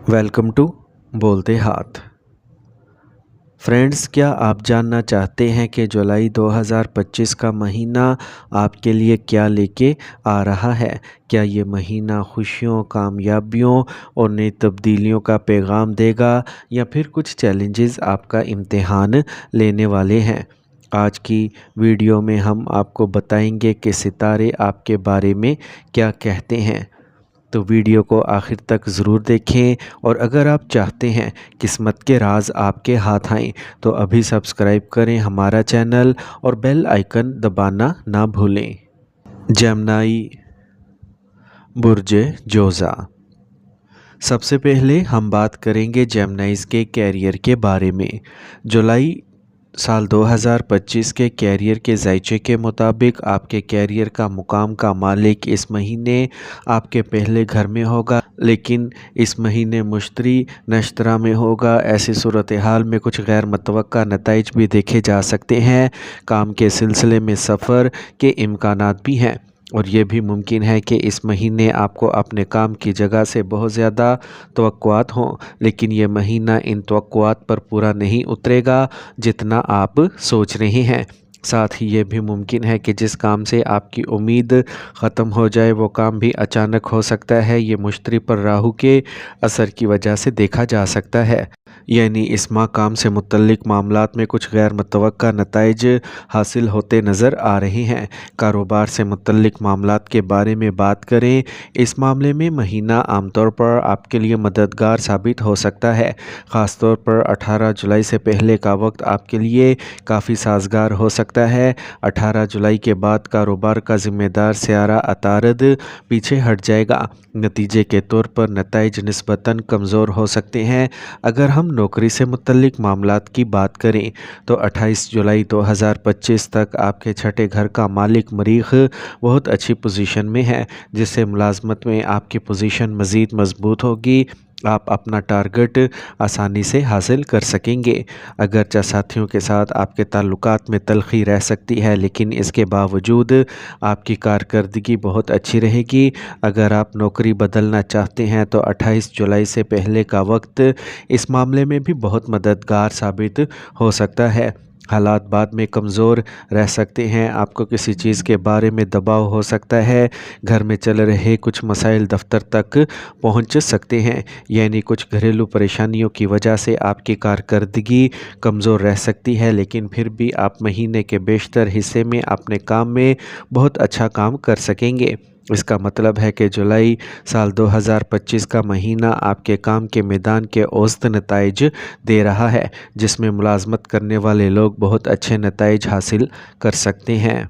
Welcome to बोलते हाथ। Friends, क्या आप जानना चाहते हैं कि जुलाई 2025 का महीना आपके लिए क्या लेके आ रहा है? क्या ये महीना खुशियों, कामयाबियों और नई तब्दीलियों का पैगाम देगा या फिर कुछ चैलेंजेस आपका इम्तिहान लेने वाले हैं? आज की वीडियो में हम आपको बताएंगे कि सितारे आपके बारे में क्या कहते हैं। तो वीडियो को आखिर तक ज़रूर देखें और अगर आप चाहते हैं किस्मत के राज आपके हाथ आएं तो अभी सब्सक्राइब करें हमारा चैनल और बेल आइकन दबाना ना भूलें। जेमिनी बुर्ज जोज़ा। सबसे पहले हम बात करेंगे जेमिनीज़ के कैरियर के बारे में। जुलाई साल 2025 के कैरियर के जायचे के मुताबिक आपके कैरियर का मुकाम का मालिक इस महीने आपके पहले घर में होगा, लेकिन इस महीने मुश्तरी नश्तरा में होगा। ऐसी सूरत हाल में कुछ गैर मुतवक्का नताइज भी देखे जा सकते हैं। काम के सिलसिले में सफ़र के इम्कानात भी हैं और ये भी मुमकिन है कि इस महीने आपको अपने काम की जगह से बहुत ज़्यादा तवक्कुआत हों, लेकिन ये महीना इन तवक्कुआत पर पूरा नहीं उतरेगा जितना आप सोच रहे हैं। साथ ही ये भी मुमकिन है कि जिस काम से आपकी उम्मीद ख़त्म हो जाए वो काम भी अचानक हो सकता है। ये मुश्तरी पर राहु के असर की वजह से देखा जा सकता है, यानी इस माह काम से मुतल्लिक मामलात में कुछ गैर मुतवक्का नताइज हासिल होते नज़र आ रहे हैं। कारोबार से मुतल्लिक मामलात के बारे में बात करें, इस मामले में महीना आमतौर पर आपके लिए मददगार साबित हो सकता है। ख़ास तौर पर 18 जुलाई से पहले का वक्त आपके लिए काफ़ी साजगार हो सकता है। 18 जुलाई के बाद कारोबार का ज़िम्मेदार सियारा अतारद पीछे हट जाएगा। नतीजे के तौर पर नताइज निस्बतन कमज़ोर हो सकते हैं। अगर हम नौकरी से मुतल्लिक मामलात की बात करें तो 28 जुलाई 2025 तक आपके छठे घर का मालिक मरीख बहुत अच्छी पोजीशन में है, जिससे मुलाजमत में आपकी पोजीशन मज़ीद मजबूत होगी। आप अपना टारगेट आसानी से हासिल कर सकेंगे। अगरचे साथियों के साथ आपके ताल्लुकात में तलखी रह सकती है, लेकिन इसके बावजूद आपकी कारकर्दगी बहुत अच्छी रहेगी। अगर आप नौकरी बदलना चाहते हैं तो 28 जुलाई से पहले का वक्त इस मामले में भी बहुत मददगार साबित हो सकता है। हालात बाद में कमज़ोर रह सकते हैं। आपको किसी चीज़ के बारे में दबाव हो सकता है। घर में चल रहे कुछ मसाइल दफ्तर तक पहुंच सकते हैं, यानी कुछ घरेलू परेशानियों की वजह से आपकी कारकर्दगी कमज़ोर रह सकती है, लेकिन फिर भी आप महीने के बेशतर हिस्से में अपने काम में बहुत अच्छा काम कर सकेंगे। इसका मतलब है कि जुलाई साल 2025 का महीना आपके काम के मैदान के औसत नताइज दे रहा है, जिसमें मुलाजमत करने वाले लोग बहुत अच्छे नताइज हासिल कर सकते हैं।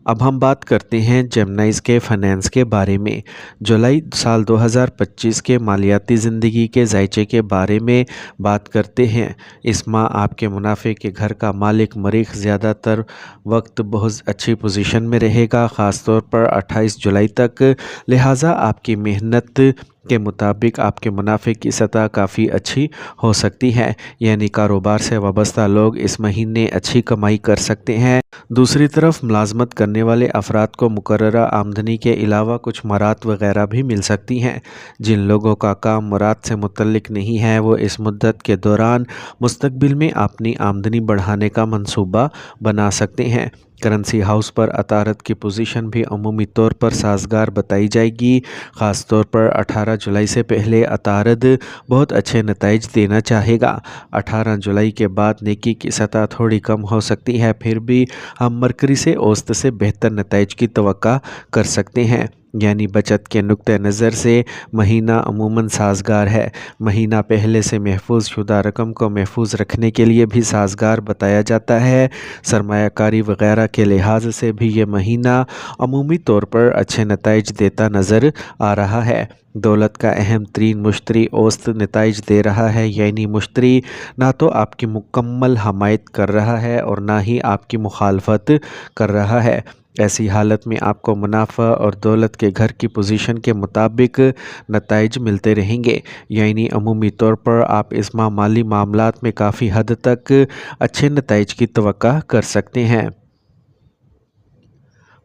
अब हम बात करते हैं जेमिनीज़ के फाइनेंस के बारे में। जुलाई साल 2025 के मालियाती ज़िंदगी के जायचे के बारे में बात करते हैं। इस माह आपके मुनाफे के घर का मालिक मरीख ज़्यादातर वक्त बहुत अच्छी पोजीशन में रहेगा, ख़ास तौर पर 28 जुलाई तक। लिहाजा आपकी मेहनत के मुताबिक आपके मुनाफे की सतह काफ़ी अच्छी हो सकती है, यानी कारोबार से वाबस्ता लोग इस महीने अच्छी कमाई कर सकते हैं। दूसरी तरफ मुलाजमत करने वाले अफराद को मुकर्ररा आमदनी के अलावा कुछ मरात वगैरह भी मिल सकती हैं। जिन लोगों का काम मरात से मुतल्लिक नहीं है वो इस मुद्दत के दौरान मुस्तकबिल में अपनी आमदनी बढ़ाने का मंसूबा बना सकते हैं। करेंसी हाउस पर अतारत की पोजीशन भी अमूमी तौर पर साजगार बताई जाएगी। ख़ास तौर पर 18 जुलाई से पहले अतारद बहुत अच्छे नताइज देना चाहेगा। 18 जुलाई के बाद नेकी की सतह थोड़ी कम हो सकती है, फिर भी हम मरकरी से औसत से बेहतर नताइज की तवक्का कर सकते हैं, यानी बचत के नुक्ते नज़र से महीना अमूमन साजगार है। महीना पहले से महफूज शुदा रकम को महफूज रखने के लिए भी साजगार बताया जाता है। सरमायाकारी वगैरह के लिहाज से भी ये महीना अमूमी तौर पर अच्छे नताइज देता नज़र आ रहा है। दौलत का अहम तरीन मुश्तरी औसत नताइज दे रहा है, यानी मुश्तरी ना तो आपकी मुकम्मल हमायत कर रहा है और ना ही आपकी मुखालफत कर रहा है। ऐसी हालत में आपको मुनाफा और दौलत के घर की पोजीशन के मुताबिक नताइज मिलते रहेंगे, यानी अमूमी तौर पर आप इस माह माली मामलात में काफ़ी हद तक अच्छे नताइज की तवक्का कर सकते हैं।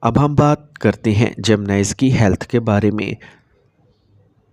अब हम बात करते हैं जेमिनीज़ की हेल्थ के बारे में।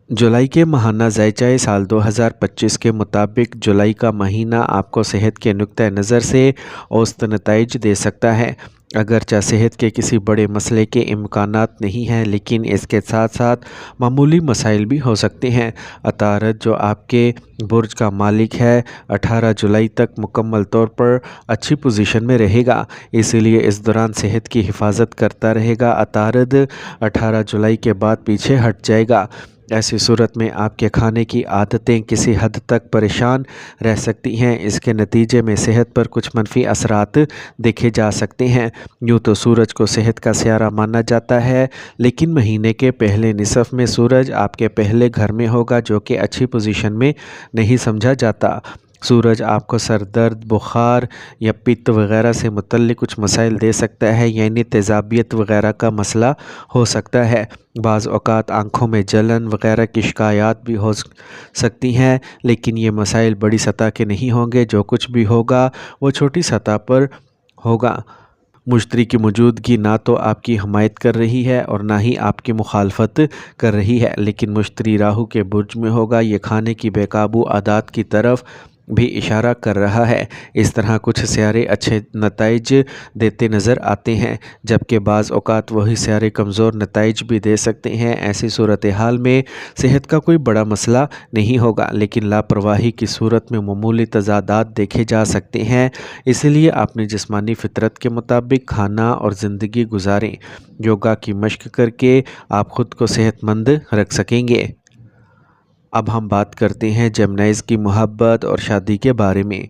जुलाई के माहाना ज़ायचाए साल 2025 के मुताबिक जुलाई का महीना आपको सेहत के नुक्ते नज़र से औसत नताइज दे सकता है। अगरचे सेहत के किसी बड़े मसले के इम्कानात नहीं हैं, लेकिन इसके साथ साथ मामूली मसाइल भी हो सकते हैं। अतारद जो आपके बुर्ज का मालिक है 18 जुलाई तक मुकम्मल तौर पर अच्छी पोजीशन में रहेगा, इसीलिए इस दौरान सेहत की हिफाजत करता रहेगा। अतारद 18 जुलाई के बाद पीछे हट जाएगा। ऐसी सूरत में आपके खाने की आदतें किसी हद तक परेशान रह सकती हैं। इसके नतीजे में सेहत पर कुछ मनफी असरात देखे जा सकते हैं। यूँ तो सूरज को सेहत का सियारा माना जाता है, लेकिन महीने के पहले निसफ में सूरज आपके पहले घर में होगा, जो कि अच्छी पोजीशन में नहीं समझा जाता। सूरज आपको सर दर्द, बुखार या पित्त वगैरह से मुतल्लिक कुछ मसाइल दे सकता है, यानी तेज़ाबियत वगैरह का मसला हो सकता है। बाज़ औक़ात आँखों में जलन वगैरह की शिकायत भी हो सकती हैं, लेकिन ये मसाइल बड़ी सतह के नहीं होंगे। जो कुछ भी होगा वो छोटी सतह पर होगा। मुश्तरी की मौजूदगी ना तो आपकी हमायत कर रही है और ना ही आपकी मुखालफत कर रही है, लेकिन मुश्तरी राहु के बुर्ज में होगा। ये खाने की बेकाबू आदत की तरफ भी इशारा कर रहा है। इस तरह कुछ सियारे अच्छे नताइज देते नज़र आते हैं, जबकि बाज़ औक़ात वही सियारे कमज़ोर नताइज भी दे सकते हैं। ऐसी सूरत हाल में सेहत का कोई बड़ा मसला नहीं होगा, लेकिन लापरवाही की सूरत में मामूली तज़ादात देखे जा सकते हैं। इसलिए अपनी जिस्मानी फितरत के मुताबिक खाना और ज़िंदगी गुजारें। योगा की मश्क करके आप ख़ुद को सेहतमंद रख सकेंगे। अब हम बात करते हैं जेमिनीज़ की मोहब्बत और शादी के बारे में।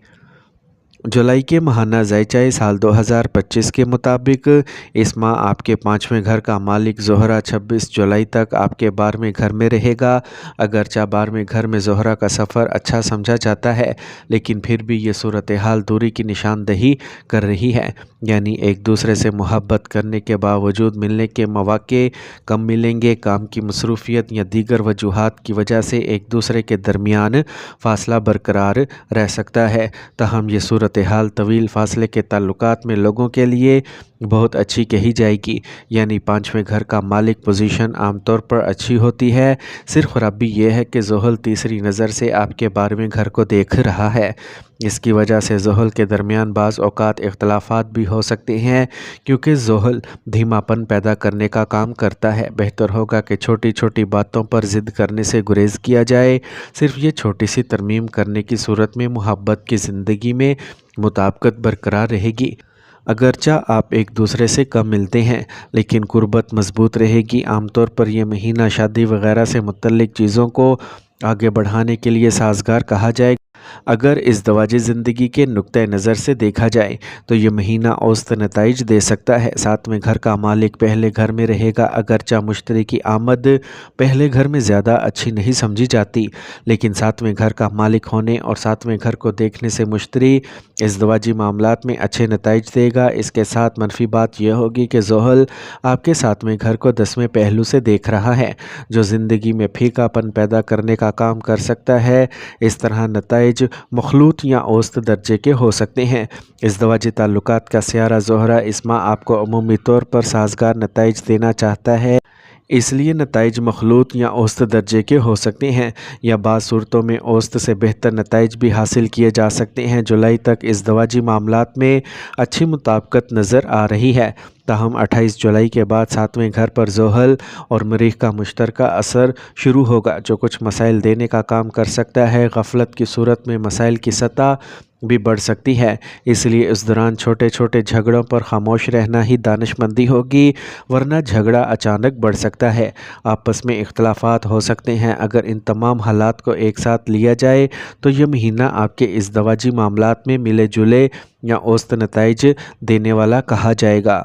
जुलाई के माहाना ज़ायचाए साल 2025 के मुताबिक इस माह आपके 5वें घर का मालिक ज़ोहरा 26 जुलाई तक आपके 12वें घर में रहेगा। अगरचे 12वें घर में ज़ोहरा का सफ़र अच्छा समझा जाता है, लेकिन फिर भी ये सूरत हाल दूरी की निशानदही कर रही है, यानी एक दूसरे से मोहब्बत करने के बावजूद मिलने के मौके कम मिलेंगे। काम की मसरूफियत या दीगर वजूहात की वजह से एक दूसरे के दरमियान फ़ासला बरकरार रह सकता है। ताहम ये सूरत हाल तवील फ़ासले के ताल्लुकात में लोगों के लिए बहुत अच्छी कही जाएगी, यानी 5वें घर का मालिक पोजीशन आमतौर पर अच्छी होती है। सिर्फ ख़राबी यह है कि ज़ोहल तीसरी नज़र से आपके 12वें घर को देख रहा है। इसकी वजह से ज़ोहल के दरमियान बाज़ औक़ात इख्तलाफात भी हो सकते हैं, क्योंकि ज़ोहल धीमापन पैदा करने का काम करता है। बेहतर होगा कि छोटी छोटी बातों पर ज़िद करने से गुरेज़ किया जाए। सिर्फ ये छोटी सी तरमीम करने की सूरत में मुहब्बत की ज़िंदगी में मुताबिकत बरकरार रहेगी। अगरचा आप एक दूसरे से कम मिलते हैं, लेकिन कुर्बत मजबूत रहेगी। आमतौर पर यह महीना शादी वगैरह से मुतल्लिक चीज़ों को आगे बढ़ाने के लिए साजगार कहा जाए। अगर इस दवाजी ज़िंदगी के नुक्ते नज़र से देखा जाए तो ये महीना औसत नताइज दे सकता है। 7वें घर का मालिक पहले घर में रहेगा। अगरचा मुश्तरी की आमद पहले घर में ज़्यादा अच्छी नहीं समझी जाती, लेकिन 7वें घर का मालिक होने और 7वें घर को देखने से मुश्तरी इस दवाजी मामलात में अच्छे नताइज देगा। इसके साथ मनफी बात यह होगी कि ज़ोहल आपके 7वें घर को 10वें पहलू से देख रहा है, जो ज़िंदगी में फीकापन पैदा करने का काम कर सकता है। इस तरह नताइज मखलूत या औसत दर्जे के हो सकते हैं। इस दवाजी ताल्लुकात का सियारा ज़ोहरा इस माह आपको अमूमी तौर पर साजगार नताइज देना चाहता है, इसलिए नताइज मखलूत या औसत दर्जे के हो सकते हैं, या बाज़ सूरतों में औसत से बेहतर नताइज भी हासिल किए जा सकते हैं। जुलाई तक इस दवाजी मामलात में अच्छी मुताबिकत नज़र आ रही है। ताहम 28 जुलाई के बाद 7वें घर पर ज़ोहल और मरीख का मुश्तरका असर शुरू होगा, जो कुछ मसाइल देने का काम कर सकता है। गफलत की सूरत में मसाइल की सतह भी बढ़ सकती है, इसलिए इस दौरान छोटे छोटे झगड़ों पर खामोश रहना ही दानिशमंदी होगी, वरना झगड़ा अचानक बढ़ सकता है। आपस में इख्तलाफात हो सकते हैं। अगर इन तमाम हालात को एक साथ लिया जाए तो यह महीना आपके इस दवाजी मामलात में मिले जुले या औसत नताइज देने वाला कहा जाएगा।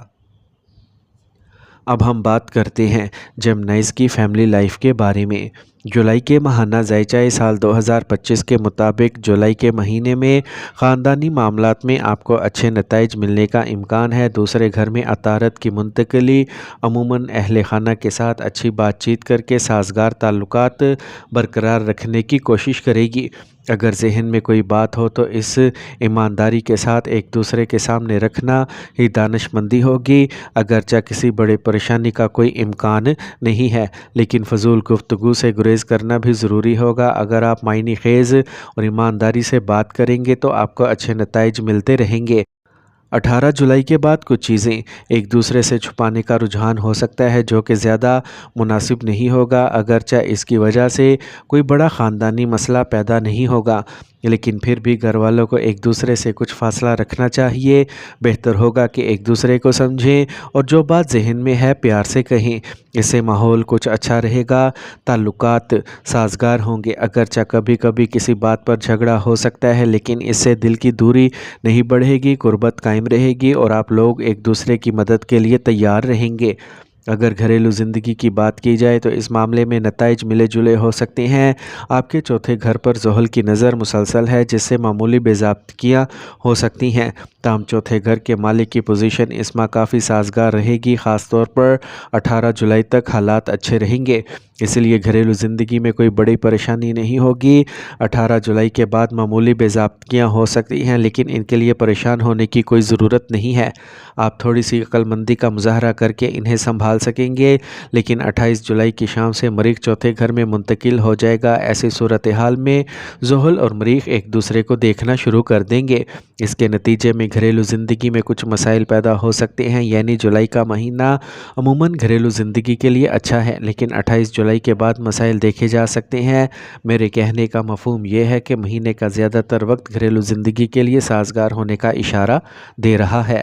अब हम बात करते हैं जेमिनीज़ की फैमिली लाइफ के बारे में। जुलाई के माहाना ज़ायचाए साल 2025 के मुताबिक जुलाई के महीने में ख़ानदानी मामलात में आपको अच्छे नताइज मिलने का इम्कान है। दूसरे घर में अतारत की मुंतकली अमूमन अहले खाना के साथ अच्छी बातचीत करके साजगार ताल्लुकात बरकरार रखने की कोशिश करेगी। अगर जहन में कोई बात हो तो इस ईमानदारी के साथ एक दूसरे के सामने रखना ही दानिशमंदी होगी। अगरचे किसी बड़े परेशानी का कोई इम्कान नहीं है, लेकिन फजूल गुफ्तगू से गुरेज گریز کرنا بھی ضروری ہوگا۔ اگر آپ معنی خیز اور ایمانداری سے بات کریں گے تو آپ کو اچھے نتائج ملتے رہیں گے۔ 18 جولائی کے بعد کچھ چیزیں ایک دوسرے سے چھپانے کا رجحان ہو سکتا ہے جو کہ زیادہ مناسب نہیں ہوگا، اگرچہ اس کی وجہ سے کوئی بڑا خاندانی مسئلہ پیدا نہیں ہوگا، لیکن پھر بھی گھر والوں کو ایک دوسرے سے کچھ فاصلہ رکھنا چاہیے۔ بہتر ہوگا کہ ایک دوسرے کو سمجھیں اور جو بات ذہن میں ہے پیار سے کہیں، اس سے ماحول کچھ اچھا رہے گا، تعلقات سازگار ہوں گے۔ اگرچہ کبھی کبھی کسی بات پر جھگڑا ہو سکتا ہے، لیکن اس سے دل کی دوری نہیں بڑھے گی، قربت قائم رہے گی اور آپ لوگ ایک دوسرے کی مدد کے لیے تیار رہیں گے۔ اگر گھریلو زندگی کی بات کی جائے تو اس معاملے میں نتائج ملے جلے ہو سکتے ہیں۔ آپ کے چوتھے گھر پر زحل کی نظر مسلسل ہے، جس سے معمولی بے ضابطگیاں ہو سکتی ہیں، تاہم چوتھے گھر کے مالک کی پوزیشن اس ماہ کافی سازگار رہے گی، خاص طور پر 18 جولائی تک حالات اچھے رہیں گے، اس لیے گھریلو زندگی میں کوئی بڑی پریشانی نہیں ہوگی۔ 18 جولائی کے بعد معمولی بے ضابطگیاں ہو سکتی ہیں، لیکن ان کے لیے پریشان ہونے کی کوئی ضرورت نہیں ہے۔ آپ تھوڑی سی عقل مندی کا مظاہرہ کر کے انہیں سنبھال سکیں گے، لیکن 28 جولائی کی شام سے مریخ چوتھے گھر میں منتقل ہو جائے گا۔ ایسی صورتحال میں زحل اور مریخ ایک دوسرے کو دیکھنا شروع کر دیں گے۔ اس کے نتیجے میں گھریلو زندگی میں کچھ مسائل پیدا ہو سکتے ہیں، یعنی جولائی کا مہینہ عموماً گھریلو زندگی کے لیے اچھا ہے، لیکن 28 جولائی کے بعد مسائل دیکھے جا سکتے ہیں۔ میرے کہنے کا مفہوم یہ ہے کہ مہینے کا زیادہ تر وقت گھریلو زندگی کے لیے سازگار ہونے کا اشارہ دے رہا ہے۔